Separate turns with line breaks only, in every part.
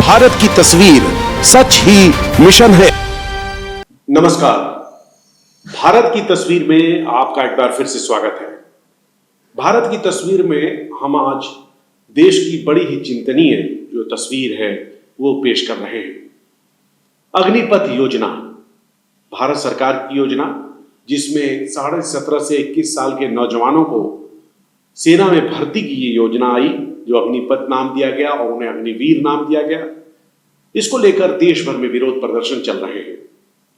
भारत की तस्वीर सच ही मिशन है।
नमस्कार, भारत की तस्वीर में आपका एक बार फिर से स्वागत है। भारत की तस्वीर में हम आज देश की बड़ी ही चिंतनीय जो तस्वीर है वो पेश कर रहे हैं। अग्निपथ योजना, भारत सरकार की योजना जिसमें 17.5 से 21 साल के नौजवानों को सेना में भर्ती की ये योजना आई, जो अग्निपथ नाम दिया गया और उन्हें अग्निवीर नाम दिया गया। इसको लेकर देश भर में विरोध प्रदर्शन चल रहे हैं।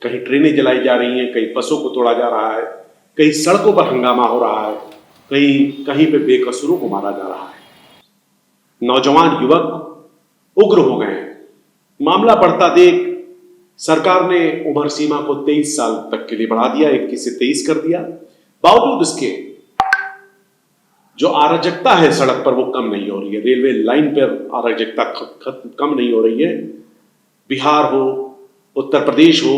कहीं ट्रेनें जलाई जा रही हैं, कहीं बसों को तोड़ा जा रहा है, कहीं सड़कों पर हंगामा हो रहा है, कहीं पे बेकसूरों को मारा जा रहा है। नौजवान युवक उग्र हो गए हैं। मामला बढ़ता देख सरकार ने उम्र सीमा को 23 साल तक के लिए बढ़ा दिया, 21 से 23 कर दिया। बावजूद इसके जो अराजकता है सड़क पर वो कम नहीं हो रही है। रेलवे लाइन पर अराजकता कम नहीं हो रही है। बिहार हो, उत्तर प्रदेश हो,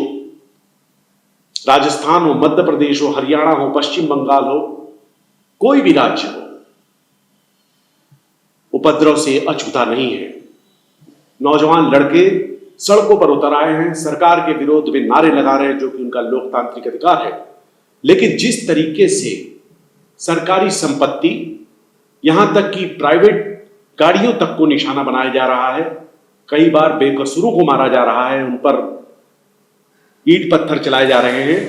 राजस्थान हो, मध्य प्रदेश हो, हरियाणा हो, पश्चिम बंगाल हो, कोई भी राज्य हो, उपद्रव से अछूता नहीं है। नौजवान लड़के सड़कों पर उतर आए हैं, सरकार के विरोध में नारे लगा रहे हैं, जो कि उनका लोकतांत्रिक अधिकार है। लेकिन जिस तरीके से सरकारी संपत्ति, यहां तक कि प्राइवेट गाड़ियों तक को निशाना बनाया जा रहा है, कई बार बेकसूरों को मारा जा रहा है, उन पर ईंट पत्थर चलाए जा रहे हैं,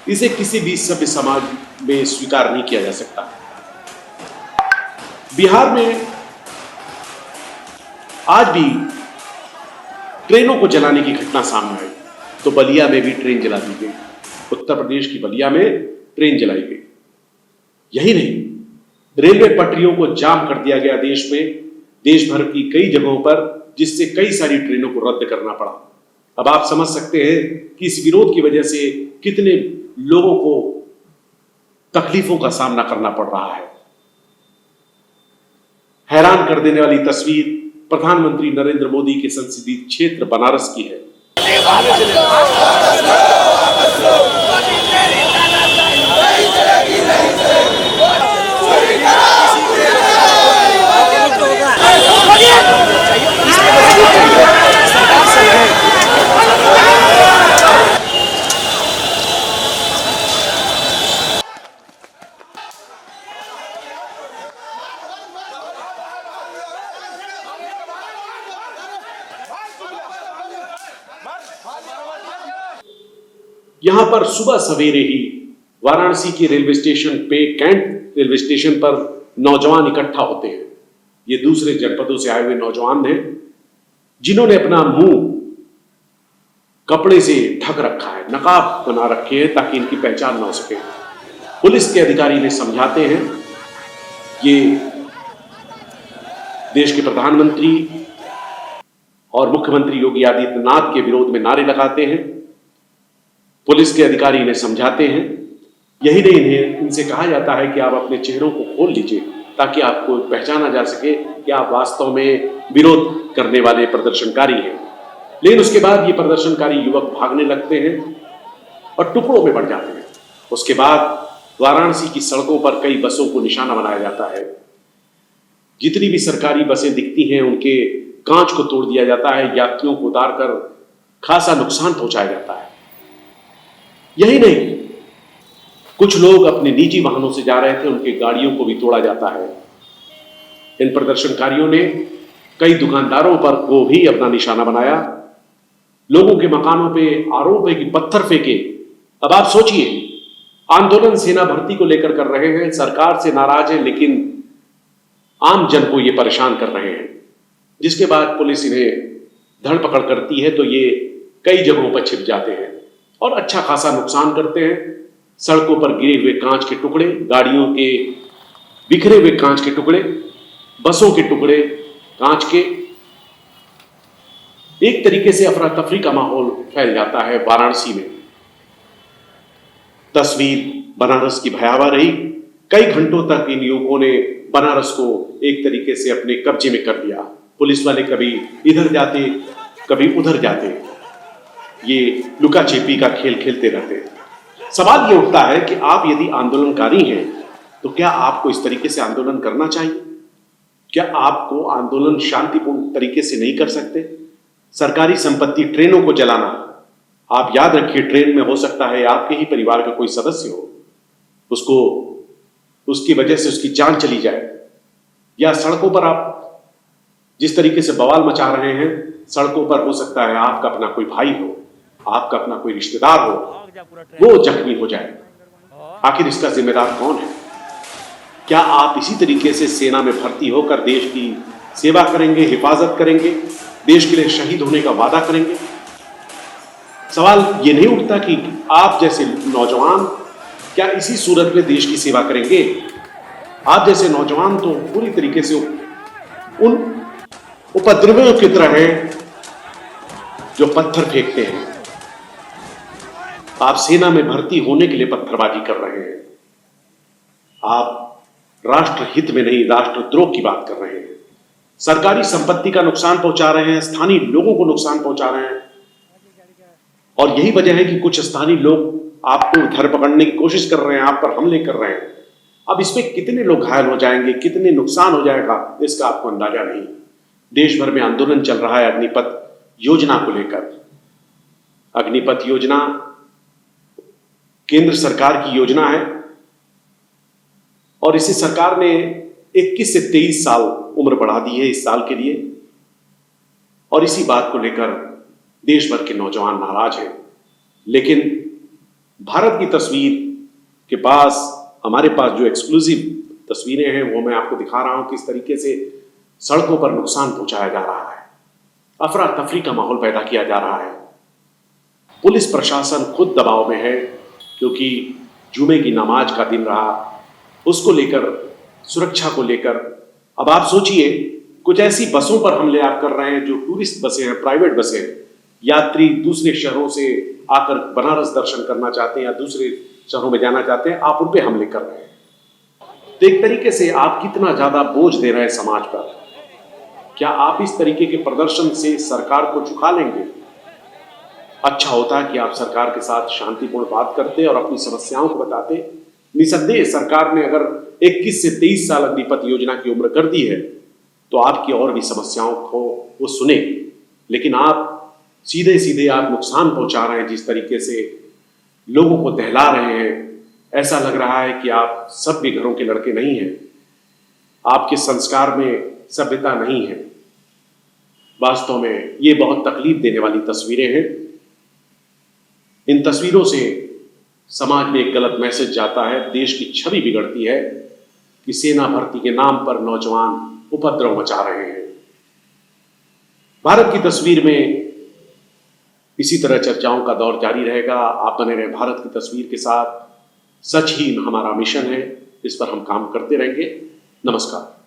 इसे किसी भी सभ्य समाज में स्वीकार नहीं किया जा सकता। बिहार में आज भी ट्रेनों को जलाने की घटना सामने आई, तो बलिया में भी ट्रेन जला दी गई। उत्तर प्रदेश की बलिया में ट्रेन जलाई गई। यही नहीं, रेलवे पटरियों को जाम कर दिया गया देश में, देश भर की कई जगहों पर, जिससे कई सारी ट्रेनों को रद्द करना पड़ा। अब आप समझ सकते हैं कि इस विरोध की वजह से कितने लोगों को तकलीफों का सामना करना पड़ रहा है। हैरान कर देने वाली तस्वीर प्रधानमंत्री नरेंद्र मोदी के संसदीय क्षेत्र बनारस की है। यहां पर सुबह सवेरे ही वाराणसी के रेलवे स्टेशन पे, कैंट रेलवे स्टेशन पर नौजवान इकट्ठा होते हैं। ये दूसरे जनपदों से आए हुए नौजवान हैं, जिन्होंने अपना मुंह कपड़े से ढक रखा है, नकाब बना रखे हैं ताकि इनकी पहचान ना हो सके। पुलिस के अधिकारी ने समझाते हैं। ये देश के प्रधानमंत्री और मुख्यमंत्री योगी आदित्यनाथ के विरोध में नारे लगाते हैं। पुलिस के अधिकारी इन्हें समझाते हैं। यही नहीं, इनसे कहा जाता है कि आप अपने चेहरों को खोल लीजिए ताकि आपको पहचाना जा सके कि आप वास्तव में विरोध करने वाले प्रदर्शनकारी हैं। लेकिन उसके बाद ये प्रदर्शनकारी युवक भागने लगते हैं और टुकड़ों में बढ़ जाते हैं। उसके बाद वाराणसी की सड़कों पर कई बसों को निशाना बनाया जाता है। जितनी भी सरकारी बसें दिखती हैं उनके कांच को तोड़ दिया जाता है, यात्रियों को उतारकर खासा नुकसान पहुंचाया जाता है। यही नहीं, कुछ लोग अपने निजी वाहनों से जा रहे थे, उनके गाड़ियों को भी तोड़ा जाता है। इन प्रदर्शनकारियों ने कई दुकानदारों पर को भी अपना निशाना बनाया, लोगों के मकानों पे आरोप है कि पत्थर फेंके। अब आप सोचिए, आंदोलन सेना भर्ती को लेकर कर रहे हैं, सरकार से नाराज है, लेकिन आम जन को ये परेशान कर रहे हैं। जिसके बाद पुलिस इन्हें धरपकड़ करती है तो ये कई जगहों पर छिप जाते हैं और अच्छा खासा नुकसान करते हैं। सड़कों पर गिरे हुए कांच के टुकड़े, गाड़ियों के बिखरे हुए कांच के टुकड़े, बसों के टुकड़े कांच के, एक तरीके से अफरा तफरी का माहौल फैल जाता है वाराणसी में। तस्वीर बनारस की भयावह रही। कई घंटों तक इन युवकों ने बनारस को एक तरीके से अपने कब्जे में कर लिया। पुलिस वाले कभी इधर जाते, कभी उधर जाते, ये लुका छिपी का खेल खेलते रहते हैं। सवाल ये उठता है कि आप यदि आंदोलनकारी हैं तो क्या आपको इस तरीके से आंदोलन करना चाहिए? क्या आपको आंदोलन शांतिपूर्ण तरीके से नहीं कर सकते? सरकारी संपत्ति, ट्रेनों को जलाना, आप याद रखिए ट्रेन में हो सकता है आपके ही परिवार का कोई सदस्य हो, उसको उसकी वजह से उसकी जान चली जाए। या सड़कों पर आप जिस तरीके से बवाल मचा रहे हैं, सड़कों पर हो सकता है आपका अपना कोई भाई हो, आपका अपना कोई रिश्तेदार हो, वो जख्मी हो जाए। आखिर इसका जिम्मेदार कौन है? क्या आप इसी तरीके से सेना में भर्ती होकर देश की सेवा करेंगे, हिफाजत करेंगे, देश के लिए शहीद होने का वादा करेंगे? सवाल ये नहीं उठता कि आप जैसे नौजवान क्या इसी सूरत में देश की सेवा करेंगे? आप जैसे नौजवान तो पूरी तरीके से उन उपद्रवियों की तरह हैं जो पत्थर फेंकते हैं। आप सेना में भर्ती होने के लिए पत्थरबाजी कर रहे हैं। आप राष्ट्र हित में नहीं, राष्ट्रद्रोह की बात कर रहे हैं। सरकारी संपत्ति का नुकसान पहुंचा रहे हैं, स्थानीय लोगों को नुकसान पहुंचा रहे हैं। और यही वजह है कि कुछ स्थानीय लोग आपको धर पकड़ने की कोशिश कर रहे हैं, आप पर हमले कर रहे हैं। अब इसमें कितने लोग घायल हो जाएंगे, कितने नुकसान हो जाएगा, इसका आपको अंदाजा नहीं। देश भर में आंदोलन चल रहा है अग्निपथ योजना को लेकर। अग्निपथ योजना केंद्र सरकार की योजना है और इसी सरकार ने 21 से 23 साल उम्र बढ़ा दी है इस साल के लिए। और इसी बात को लेकर देश भर के नौजवान नाराज हैं। लेकिन भारत की तस्वीर के पास, हमारे पास जो एक्सक्लूसिव तस्वीरें हैं वो मैं आपको दिखा रहा हूं, किस तरीके से सड़कों पर नुकसान पहुंचाया जा रहा है, अफरा तफरी का माहौल पैदा किया जा रहा है। पुलिस प्रशासन खुद दबाव में है क्योंकि जुमे की नमाज का दिन रहा, उसको लेकर, सुरक्षा को लेकर। अब आप सोचिए कुछ ऐसी बसों पर हमले आप कर रहे हैं जो टूरिस्ट बसें हैं, प्राइवेट बसें हैं। यात्री दूसरे शहरों से आकर बनारस दर्शन करना चाहते हैं या दूसरे शहरों में जाना चाहते हैं, आप उन पे हमले कर रहे हैं। तो एक तरीके से आप कितना ज्यादा बोझ दे रहे हैं समाज पर। क्या आप इस तरीके के प्रदर्शन से सरकार को झुका लेंगे? अच्छा होता कि आप सरकार के साथ शांतिपूर्ण बात करते और अपनी समस्याओं को बताते। निसंदेह सरकार ने अगर 21 से 23 साल अग्निपथ योजना की उम्र कर दी है तो आपकी और भी समस्याओं को वो सुने। लेकिन आप सीधे सीधे आप नुकसान पहुंचा रहे हैं, जिस तरीके से लोगों को दहला रहे हैं। ऐसा लग रहा है कि आप सभ्य घरों के लड़के नहीं हैं, आपके संस्कार में सभ्यता नहीं है। वास्तव में ये बहुत तकलीफ देने वाली तस्वीरें हैं। इन तस्वीरों से समाज में एक गलत मैसेज जाता है, देश की छवि बिगड़ती है कि सेना भर्ती के नाम पर नौजवान उपद्रव मचा रहे हैं। भारत की तस्वीर में इसी तरह चर्चाओं का दौर जारी रहेगा। आप बने रहे भारत की तस्वीर के साथ। सच ही हमारा मिशन है, इस पर हम काम करते रहेंगे। नमस्कार।